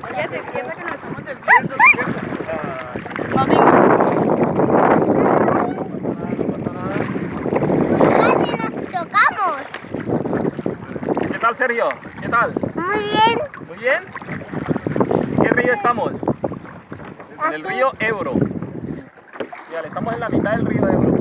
Oye, te entiendo que nos estamos desviando, ¿no es cierto? Amigo. Casi nos chocamos. ¿Qué tal, Sergio? ¿Qué tal? Muy bien. ¿Muy bien? ¿En qué río estamos? En el Aquí. río Ebro. Mira, estamos en la mitad del río Ebro.